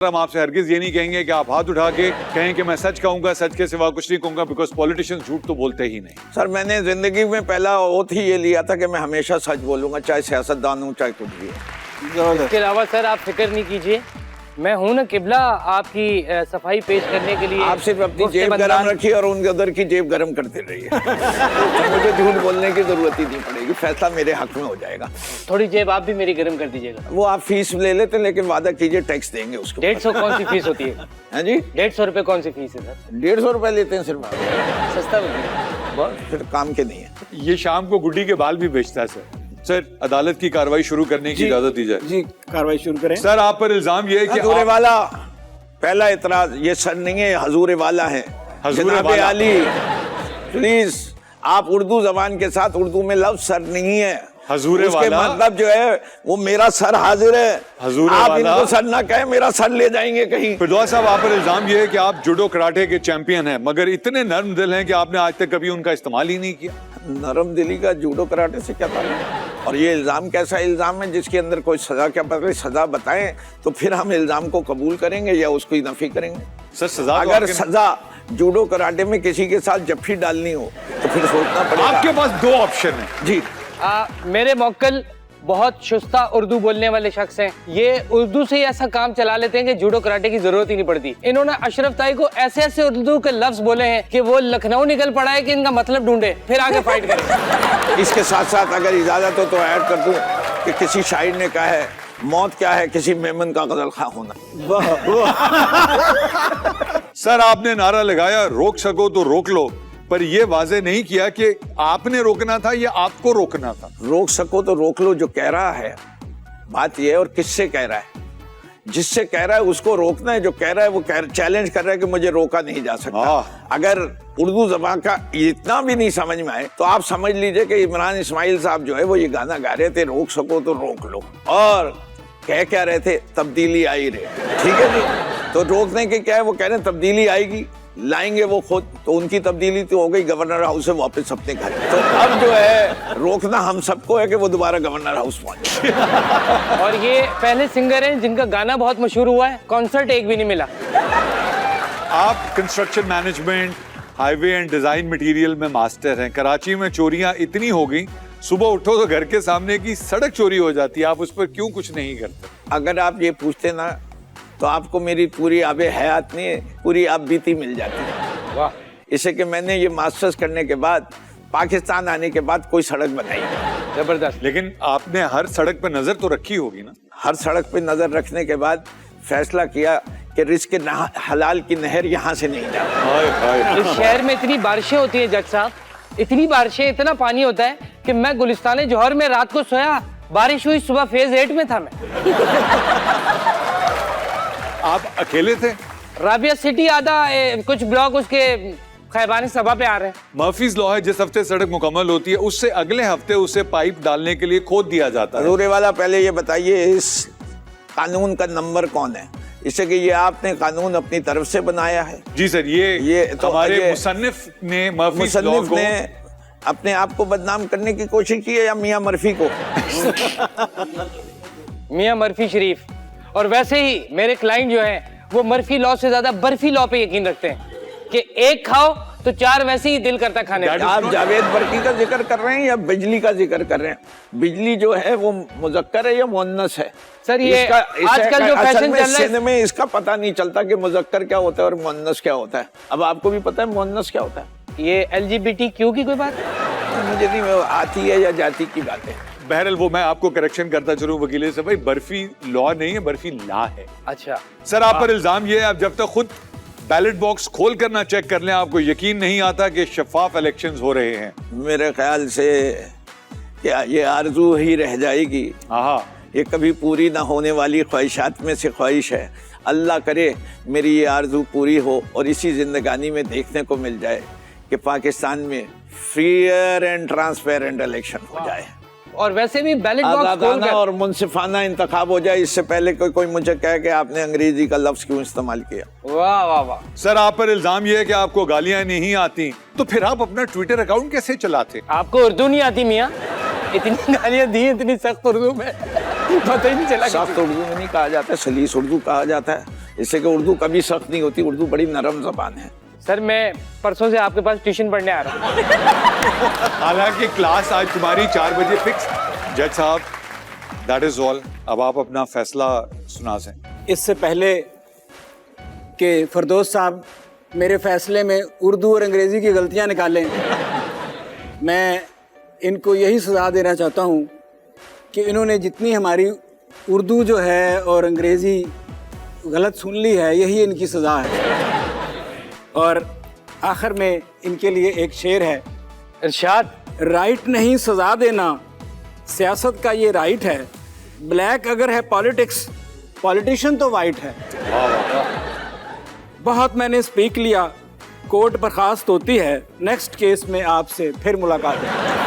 हम आपसे हरगिज ये नहीं कहेंगे कि आप हाथ उठा के कहें कि मैं सच कहूंगा, सच के सिवा कुछ नहीं कहूंगा, बिकॉज पॉलिटिशियंस झूठ तो बोलते ही नहीं। सर मैंने जिंदगी में पहला ओथ ही ये लिया था कि मैं हमेशा सच बोलूंगा, चाहे सियासतदान हूँ चाहे कुछ भी हो। इसके अलावा सर आप फिक्र नहीं कीजिए, मैं हूं ना किबला आपकी सफाई पेश करने के लिए। आप सिर्फ अपनी जेब गरम रखिए और उनके उधर की जेब गरम करते रहिए। तो मुझे झूठ बोलने की जरूरत ही नहीं पड़ेगी, फैसला मेरे हक में हो जाएगा। थोड़ी जेब आप भी मेरी गरम कर दीजिएगा। वो आप फीस ले लेते लेकिन वादा कीजिए टैक्स देंगे उसको। 150 कौन सी फीस होती है? हाँ जी 150 रुपए कौन सी फीस है सर? 150 रुपए लेते हैं सिर्फ। सस्ता मिलती बस फिर काम के नहीं है। ये शाम को गुड्डी के बाल भी बेचता है सर। सर अदालत की कार्रवाई शुरू करने की इजाजत दी जाए। जी कार्रवाई शुरू करें। सर आप पर इल्जाम ये है कि हजूरे वाला, पहला इतराज ये सर नहीं है, हजूरे वाला है। हजूरे जनाबे वाला। आली प्लीज, आप उर्दू जबान के साथ उर्दू में लफ्ज सर नहीं है। हजूरे उसके वाला मतलब जो है वो मेरा सर हाजिर है। हजूरे आप वाला। इनको सर ना कहें, मेरा सर ले जाएंगे कहीं। फिरदौस साहब आप पर इल्जाम ये है कि आप जुडो कराटे के चैंपियन हैं, मगर इतने नर्म दिल हैं कि आपने आज तक कभी उनका इस्तेमाल ही नहीं किया। नरम दिली का जूडो कराटे से क्या ताल्लुक? और ये इल्जाम कैसा इल्जाम है जिसके अंदर कोई सजा, क्या पता सजा बताएं तो फिर हम इल्जाम को कबूल करेंगे या उसको नफी करेंगे। सर सजा तो अगर आपके- सजा जूडो कराटे में किसी के साथ जफ्फी डालनी हो तो फिर सोचना पड़ेगा। आपके पास दो ऑप्शन है जी मेरे मौक्कल बहुत शुस्ता उर्दू बोलने वाले शख्स हैं। ये उर्दू से ही ऐसा काम चला लेते हैं कि जूडो कराटे की जरूरत ही नहीं पड़ती। इन्होंने अशरफ ताई को ऐसे ऐसे उर्दू के लफ्ज बोले हैं कि वो लखनऊ निकल पड़ा है कि इनका मतलब ढूंढे फिर आगे फाइट करें। इसके साथ साथ अगर इजाजत हो तो ऐड कर दूं कि किसी शायर ने कहा है मौत क्या है किसी मेमन का गजल खा होना। सर आपने नारा लगाया रोक सको तो रोक लो, पर यह वाजे नहीं किया कि आपने रोकना था या आपको रोकना था। रोक सको तो रोक लो जो कह रहा है, बात यह है और किससे कह रहा है। जिससे कह रहा है उसको रोकना है, जो कह रहा है वो चैलेंज कर रहा है कि मुझे रोका नहीं जा सकता। अगर उर्दू जबान का इतना भी नहीं समझ में आए तो आप समझ लीजिए कि इमरान इस्माइल साहब जो है वो ये गाना गा रहे थे रोक सको तो रोक लो, और कह क्या रहे थे तब्दीली आई रहे। ठीक है जी, तो रोकने के क्या है, वो कह रहे हैं तब्दीली आएगी, लाएंगे वो खुद, तो उनकी तब्दीली तो हो गई गवर्नर हाउस से वापस अपने घर। तो अब जो है रोकना हम सबको है कि वो दोबारा गवर्नर हाउस पहुंचे। और ये पहले सिंगर हैं जिनका गाना बहुत मशहूर हुआ है, कॉन्सर्ट एक भी नहीं मिला। आप construction management, highway and design material में मास्टर हैं। कराची में चोरियां इतनी हो गई, सुबह उठो तो घर के सामने की सड़क चोरी हो जाती है, आप उस पर क्यों कुछ नहीं करते? अगर आप ये पूछते ना तो आपको मेरी पूरी आबे हयात नहीं, पूरी आप बीती मिल जाती है। वाह। इससे कि मैंने ये मास्टर्स करने के बाद पाकिस्तान आने के बाद कोई सड़क बनाई, जबरदस्त। लेकिन आपने हर सड़क पर नजर तो रखी होगी ना? हर सड़क पे नजर रखने के बाद फैसला किया कि रिस्क हलाल की नहर यहाँ से नहीं जाती। इस शहर में इतनी बारिशें होती हैं जज साहब, इतनी बारिशें, इतना पानी होता है कि मैं गुलिस्तान जौहर में रात को सोया, बारिश हुई, सुबह फेज 8 में था मैं। आप अकेले थे? राबिया सिटी आधा कुछ ब्लॉक उसके खैबानी सभा पे आ रहे हैं। मर्फीज लॉ है, जिस हफ्ते सड़क मुकम्मल होती है उससे अगले हफ्ते उसे पाइप डालने के लिए खोद दिया जाता है। हजूरे वाला पहले ये बताइए इस कानून का नंबर कौन है, इससे कि ये आपने कानून अपनी तरफ से बनाया है? जी सर, ये तो हमारे ये मुसन्निफ ने मर्फीज लॉ मुसन्निफ को ने अपने आप को बदनाम करने की कोशिश की है या मियां मर्फी को? मियां मर्फी शरीफ। और वैसे ही मेरे क्लाइंट जो हैं वो मर्फी लॉ से ज्यादा बर्फी लॉ पे यकीन रखते हैं कि एक खाओ तो चार वैसे ही दिल करता खाने का। आप जावेद बर्की का जिक्र कर रहे हैं या बिजली का जिक्र कर रहे हैं? बिजली जो है वो मुज़क्कर है या मुअन्नस है? सर ये आजकल जो फैशन चल रहा है सिनेमा में इसका पता नहीं चलता कि मुज़क्कर क्या होता है और मुअन्नस क्या होता है। अब आपको भी पता है मुअन्नस क्या होता है? ये LGBTQ की कोई बात? मुझे नहीं आती है या जाति की बात है। बहरहाल वो मैं आपको करेक्शन करता चलूं वकील से, भाई बर्फी लॉ नहीं है, बर्फी ला है। अच्छा सर आप पर इल्जाम ये है, आप जब तक खुद बैलेट बॉक्स खोल कर ना चेक कर लें आपको यकीन नहीं आता कि शफाफ इलेक्शंस हो रहे हैं। मेरे ख्याल से क्या ये आरजू ही रह जाएगी। हाँ, ये कभी पूरी ना होने वाली ख्वाहिशात में से ख्वाहिश है। अल्लाह करे मेरी ये आरजू पूरी हो और इसी जिंदगानी में देखने को मिल जाए कि पाकिस्तान में फेयर एंड ट्रांसपेरेंट इलेक्शन हो जाए और वैसे भी बैलेट बॉक्स आज़ादाना खोलकर और मुनसिफाना इंतखाब हो जाए। इससे पहले कोई मुझे कहे कि आपने अंग्रेजी का लफ्ज क्यों इस्तेमाल किया। वाह वाह वाह। सर आप पर इल्जाम ये है कि आपको गालियां नहीं आती, तो फिर आप अपना ट्विटर अकाउंट कैसे चलाते? आपको उर्दू नहीं आती मियाँ? इतनी गालियां दी इतनी सख्त उर्दू में, पता ही नहीं चला। सख्त उर्दू में नहीं कहा जाता, सलीस उर्दू कहा जाता है। इससे कि उर्दू कभी सख्त नहीं होती, उर्दू बड़ी नरम जबान है। सर मैं परसों से आपके पास ट्यूशन पढ़ने आ रहा हूँ। हालांकि क्लास आज तुम्हारी 4 बजे फिक्स। जज साहब, दैट इज ऑल। अब आप अपना फैसला सुना सें। इससे पहले कि फरदौस साहब मेरे फैसले में उर्दू और अंग्रेज़ी की गलतियां निकालें, मैं इनको यही सज़ा देना चाहता हूं कि इन्होंने जितनी हमारी उर्दू जो है और अंग्रेज़ी गलत सुन ली है, यही इनकी सज़ा है। और आखिर में इनके लिए एक शेर है, इरशाद। राइट नहीं सज़ा देना, सियासत का ये राइट है। ब्लैक अगर है पॉलिटिक्स, पॉलिटिशियन तो वाइट है। बहुत मैंने स्पीक लिया, कोर्ट बर्खास्त होती है। नेक्स्ट केस में आपसे फिर मुलाकात है।